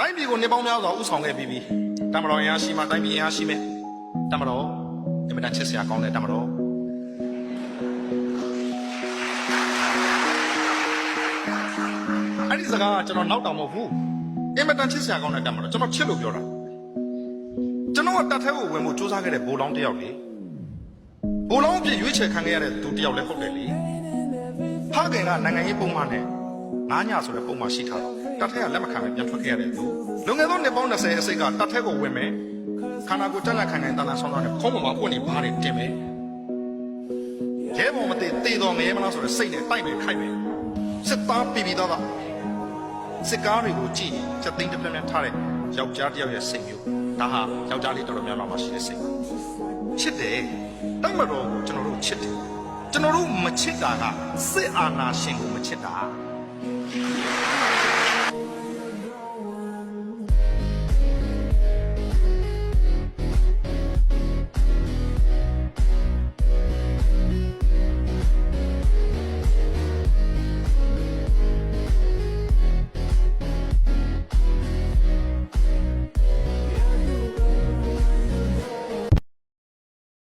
တိုင်းပြည်ကိုနေပေါင်းများစွာဥဆောင်ခဲ့ပြီးတမတော်အင်အားရှိမှတိုင်းပြည်အင်အားရှိမယ်တမတော်အင်မတန်ချစ်စရာကောင်းတဲ့တမတော်အဲ့ဒီစကားကကျွန်တော်နောက်တောင်မဟုတ်ဘူးအင်မတန်ချစ်စရာကောင်းတဲ့တမတော်ကျွန်တော်ချစ်လို့ပြောတာကျွန်တော်ကတတ်ထဲကိုဝင်ဖို့စူးစမ်းခဲ့တဲ့ဘိုးလောင်းတယောက်လေဘိုးလောင်းအဖြစ်ရွေးချယ်ခံခဲ့ရတဲ့သူတယောက်လည်းဟုတ်တယ်လေဖခင်ကနိုင်ငံရေးပုံမှန်နဲ့9ညဆိုတဲ့ပုံမှန်ရှိထားတော့တတ်ထဲကလက်မခံပဲပြန်ထွက်ခဲ့ရတဲ့သူလွန်ခဲ့သောနှစ်ပေါင်း20အစိတ်ကတတ်ထဲကိုဝင်မယ်ခန္ဓာကိုယ်တက်လက်ခံနိုင်တန်တန်ဆောင်းဆောင်းနဲ့ခုံးပေါ်မှာပွင့်နေပါးနေတင်မယ်ရဲဘော်မသေးတေတော်ငရဲမလားဆိုတဲ့စိတ်နဲ့တိုက်ပဲခိုက်ပဲစစ်သားပြည်သားစစ်ကားတွေကိုကြည့်ချက်သိမ်းတစ်ပြက်ပြက်ထားတဲ့ယောက်ျားတယောက်ရဲ့စိတ်မျိုးဒါဟာယောက်ျားလေးတော်တော်များများမှာရှိတဲ့စိတ်ချစ်တယ်တိုက်မတော်ကိုကျွန်တော်တို့ချစ်တယ်ကျွန်တော်တို့မချစ်တာကစစ်အာဏာရှင်ကိုမချစ်တာ